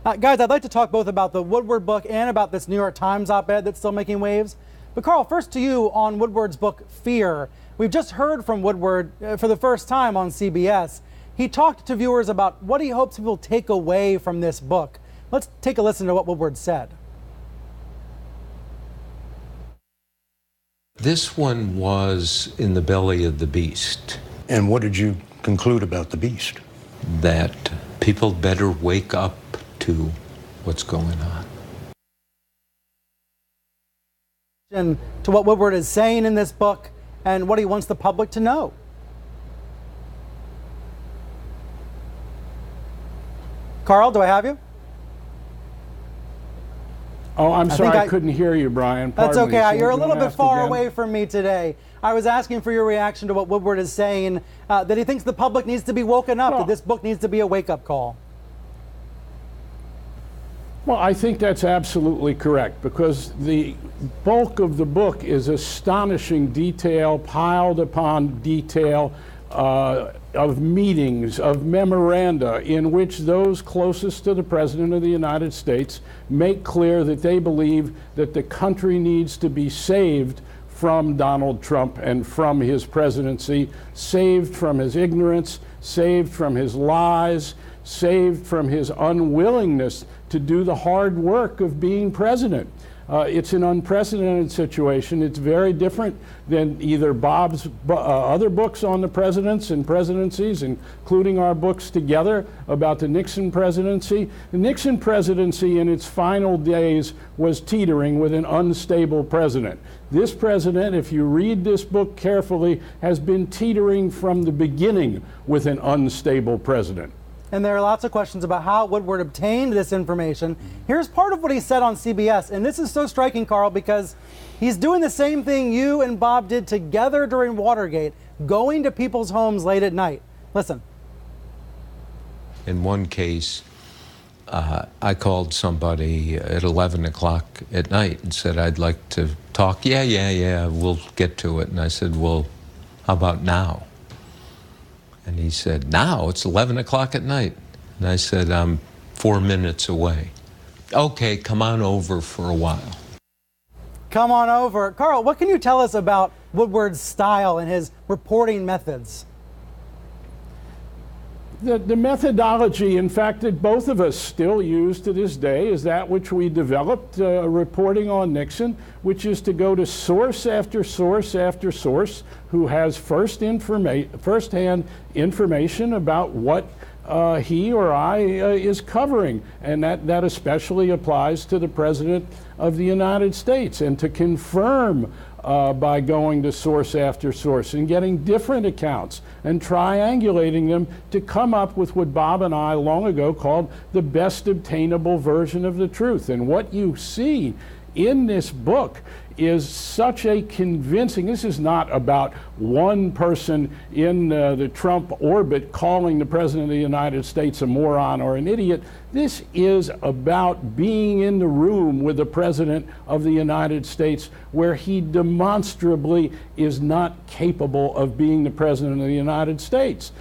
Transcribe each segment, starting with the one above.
Guys, I'd like to talk both about the Woodward book and about this New York Times op-ed that's still making waves. But Carl, first to you on Woodward's book, Fear. We've just heard from Woodward for the first time on CBS. He talked to viewers about what he hopes people take away from this book. Let's take a listen to what Woodward said. This one was in the belly of the beast. And what did you conclude about the beast? That people better wake up to what's going on. And to what Woodward is saying in this book and what he wants the public to know. Carl, do I have you? Oh, I'm sorry, I couldn't hear you, Brian. That's Pardon okay. me. You're a little bit far again. away from me today. I was asking for your reaction to what Woodward is saying, that he thinks the public needs to be woken up, that this book needs to be a wake-up call. Well, I think that's absolutely correct, because the bulk of the book is astonishing detail, piled upon detail, of meetings, of memoranda in which those closest to the President of the United States make clear that they believe that the country needs to be saved from Donald Trump and from his presidency, saved from his ignorance, saved from his lies, saved from his unwillingness to do the hard work of being president. It's an unprecedented situation. It's very different than either Bob's other books on the presidents and presidencies, including our books together about the Nixon presidency. The Nixon presidency in its final days was teetering with an unstable president. This president, if you read this book carefully, has been teetering from the beginning with an unstable president. And there are lots of questions about how Woodward obtained this information. Here's part of what he said on CBS, and this is so striking, Carl, because he's doing the same thing you and Bob did together during Watergate, going to people's homes late at night. Listen. In one case, I called somebody at 11 o'clock at night and said, I'd like to talk. Yeah, we'll get to it. And I said, well, how about now? And he said, now? It's 11 o'clock at night. And I said, I'm 4 minutes away. Okay, come on over for a while. Come on over. Carl, what can you tell us about Woodward's style and his reporting methods? The methodology, in fact, that both of us still use to this day is that which we developed reporting on Nixon, which is to go to source after source after source who has first-hand information about what he or I is covering. And that especially applies to the President of the United States. And to confirm by going to source after source and getting different accounts and triangulating them to come up with what Bob and I long ago called the best obtainable version of the truth. And what you see in this book is such a convincing, this is not about one person in the Trump orbit calling the President of the United States a moron or an idiot. This is about being in the room with the President of the United States where he demonstrably is not capable of being the President of the United States.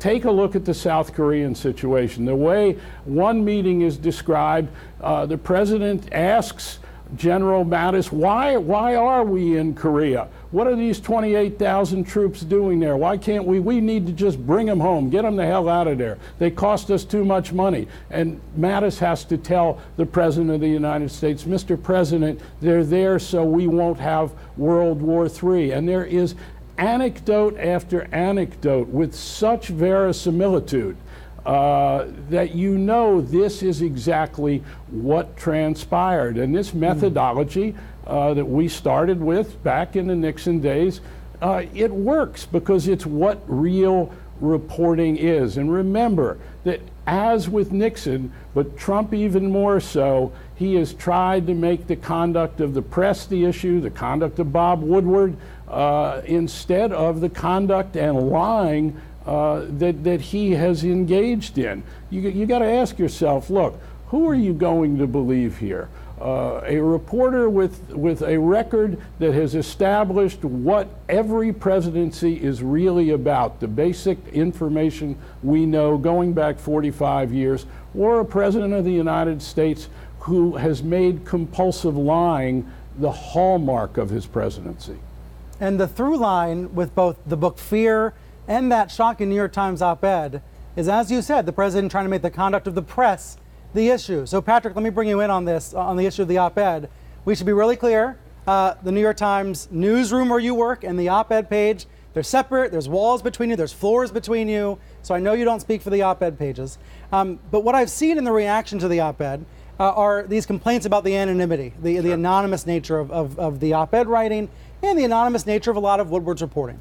Take a look at the South Korean situation. The way one meeting is described, the President asks General Mattis, why are we in Korea? What are these 28,000 troops doing there? Why can't we need to just bring them home, get them the hell out of there. They cost us too much money. And Mattis has to tell the President of the United States, Mr. President, they're there so we won't have World War III. And there is anecdote after anecdote with such verisimilitude that you know this is exactly what transpired. And this methodology that we started with back in the Nixon days, it works because it's what real reporting is. And remember that as with Nixon, but Trump even more so, he has tried to make the conduct of the press the issue, the conduct of Bob Woodward, instead of the conduct and lying that he has engaged in. You got to ask yourself, look, who are you going to believe here? A reporter with a record that has established what every presidency is really about, the basic information we know going back 45 years, or a president of the United States who has made compulsive lying the hallmark of his presidency. And the through line with both the book Fear and that shocking New York Times op-ed is, as you said, the president trying to make the conduct of the press the issue. So Patrick, let me bring you in on this, on the issue of the op-ed. We should be really clear. The New York Times newsroom where you work and the op-ed page, they're separate. There's walls between you. There's floors between you. So I know you don't speak for the op-ed pages. But what I've seen in the reaction to the op-ed are these complaints about the anonymity, the anonymous nature of the op-ed writing and the anonymous nature of a lot of Woodward's reporting.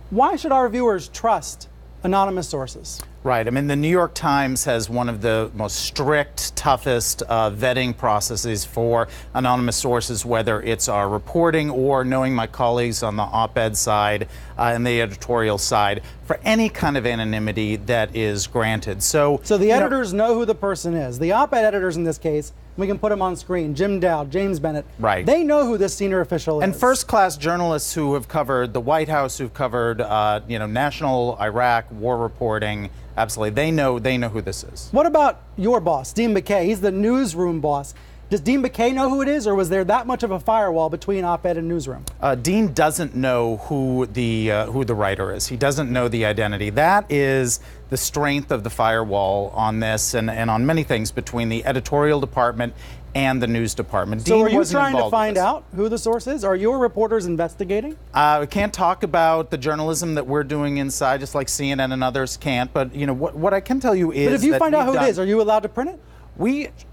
Why should our viewers trust anonymous sources? Right. I mean, the New York Times has one of the most strict, toughest vetting processes for anonymous sources, whether it's our reporting or knowing my colleagues on the op-ed side and the editorial side, for any kind of anonymity that is granted. So the editors know who the person is. The op-ed editors in this case, we can put them on screen, Jim Dowd, James Bennett. Right. They know who this senior official is. And first-class journalists who have covered the White House, who've covered national Iraq war reporting. Absolutely, they know who this is. What about your boss, Dean Baquet? He's the newsroom boss. Does Dean Baquet know who it is, or was there that much of a firewall between op-ed and newsroom? Dean doesn't know who the writer is. He doesn't know the identity. That is the strength of the firewall on this and on many things between the editorial department and the news department. So Dean are you wasn't trying to involved with find this. out who the source is? Are your reporters investigating? We can't talk about the journalism that we're doing inside, just like CNN and others can't. But what I can tell you is, but if you that find out who we've it is, are you allowed to print it?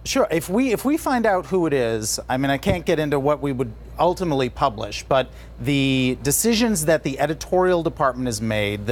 Sure. If we find out who it is, I mean, I can't get into what we would ultimately publish, but the decisions that the editorial department has made,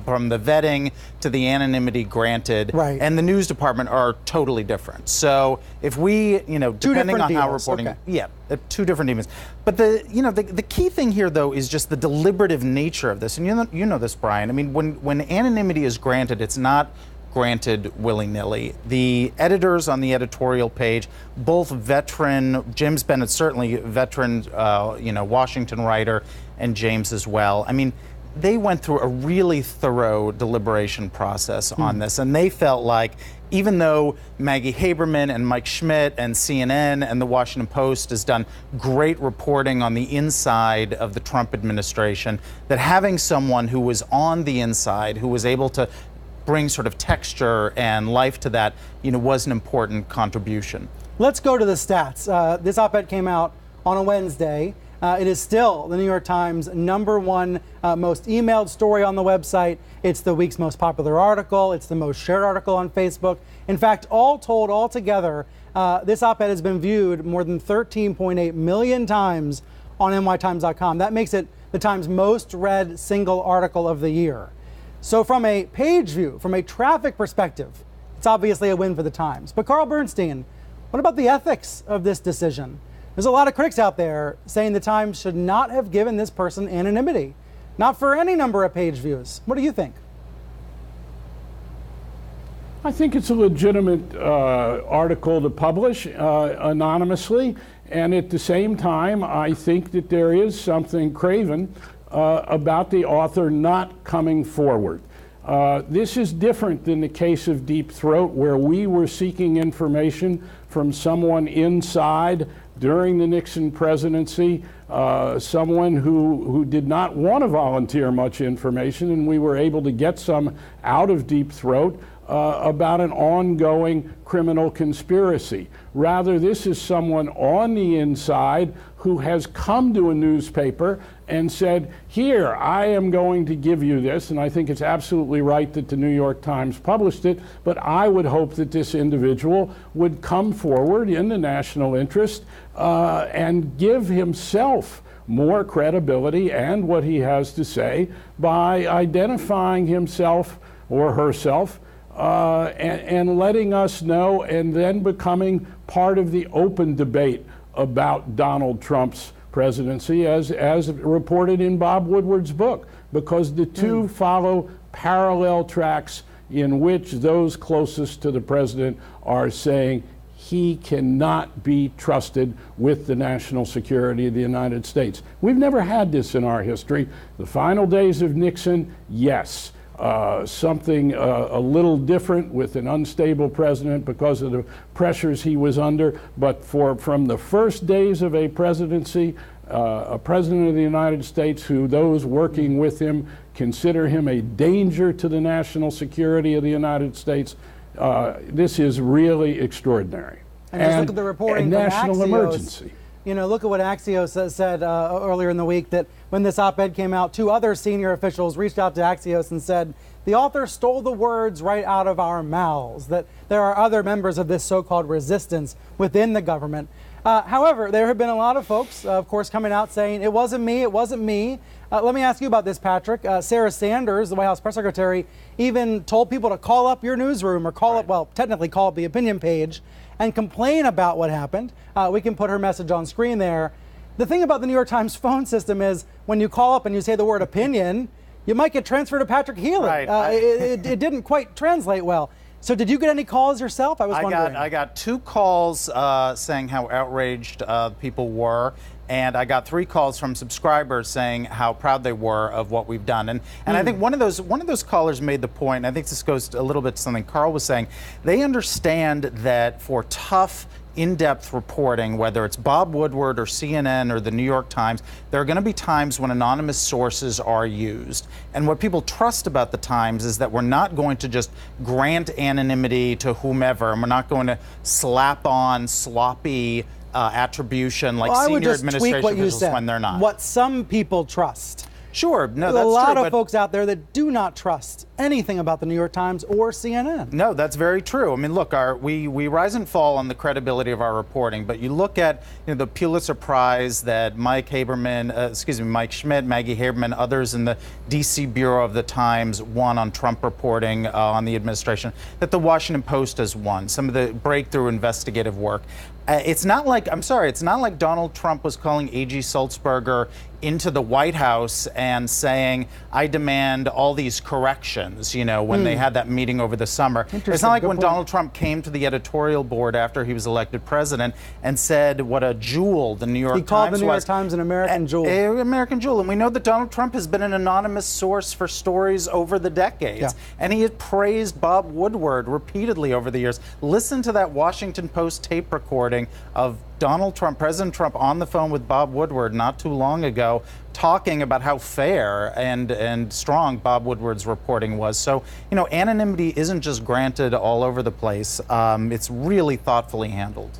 from the vetting to the anonymity granted, right, and the news department are totally different. So if we, depending on how reporting, okay. Yeah, two different demons. But the key thing here, though, is just the deliberative nature of this. And you know this, Brian. I mean, when anonymity is granted, it's not granted willy-nilly. The editors on the editorial page, both veteran, James Bennett certainly veteran, Washington writer, and James as well. I mean, they went through a really thorough deliberation process on this, and they felt like, even though Maggie Haberman and Mike Schmidt and CNN and the Washington Post has done great reporting on the inside of the Trump administration, that having someone who was on the inside, who was able to bring sort of texture and life to that, was an important contribution. Let's go to the stats. This op-ed came out on a Wednesday. It is still the New York Times #1 most emailed story on the website. It's the week's most popular article. It's the most shared article on Facebook. In fact, all told, all together, this op-ed has been viewed more than 13.8 million times on nytimes.com. That makes it the Times' most read single article of the year. So from a page view, from a traffic perspective, it's obviously a win for the Times. But Carl Bernstein, what about the ethics of this decision? There's a lot of critics out there saying the Times should not have given this person anonymity, not for any number of page views. What do you think? I think it's a legitimate article to publish anonymously, and at the same time, I think that there is something craven about the author not coming forward. This is different than the case of Deep Throat, where we were seeking information from someone inside during the Nixon presidency, someone who did not want to volunteer much information, and we were able to get some out of Deep Throat about an ongoing criminal conspiracy. Rather, this is someone on the inside who has come to a newspaper and said, here, I am going to give you this, and I think it's absolutely right that the New York Times published it, but I would hope that this individual would come forward in the national interest and give himself more credibility and what he has to say by identifying himself or herself and letting us know, and then becoming part of the open debate about Donald Trump's presidency, as reported in Bob Woodward's book, because the two follow parallel tracks in which those closest to the president are saying, he cannot be trusted with the national security of the United States. We've never had this in our history. The final days of Nixon, yes. Something a little different with an unstable president because of the pressures he was under. But from the first days of a presidency, a president of the United States who those working with him consider him a danger to the national security of the United States, this is really extraordinary. And just look at the reporting and from national Axios. Emergency. You know, look at what Axios said earlier in the week, that when this op-ed came out, 2 other senior officials reached out to Axios and said, the author stole the words right out of our mouths, that there are other members of this so-called resistance within the government. However, there have been a lot of folks, of course, coming out saying, it wasn't me, it wasn't me. Let me ask you about this, Patrick. Sarah Sanders, the White House press secretary, even told people to call up your newsroom or call up, well, technically call up the opinion page and complain about what happened. We can put her message on screen there. The thing about the New York Times phone system is when you call up and you say the word opinion, you might get transferred to Patrick Healy. Right. It didn't quite translate well. So did you get any calls yourself? I was wondering. I got 2 calls saying how outraged people were, and I got 3 calls from subscribers saying how proud they were of what we've done. And I think one of those callers made the point, and I think this goes a little bit to something Carl was saying. They understand that for tough, in-depth reporting, whether it's Bob Woodward or CNN or the New York Times, there are going to be times when anonymous sources are used. And what people trust about the Times is that we're not going to just grant anonymity to whomever, and we're not going to slap on sloppy attribution like senior administration officials when they're not. What some people trust. Sure, no, There's that's a lot true, of folks out there that do not trust anything about the New York Times or CNN. No, that's very true. I mean, look, we rise and fall on the credibility of our reporting, but you look at the Pulitzer Prize that Mike Schmidt, Maggie Haberman, others in the D.C. Bureau of the Times won on Trump reporting on the administration, that the Washington Post has won, some of the breakthrough investigative work. It's not like Donald Trump was calling A.G. Sulzberger into the White House and saying, I demand all these corrections, when they had that meeting over the summer. It's not like when Donald Trump came to the editorial board after he was elected president and said what a jewel the New York Times was. He called the New York Times an American jewel. American jewel. And we know that Donald Trump has been an anonymous source for stories over the decades. Yeah. And he had praised Bob Woodward repeatedly over the years. Listen to that Washington Post tape recording of Donald Trump, President Trump, on the phone with Bob Woodward not too long ago, talking about how fair and strong Bob Woodward's reporting was. So, anonymity isn't just granted all over the place. It's really thoughtfully handled.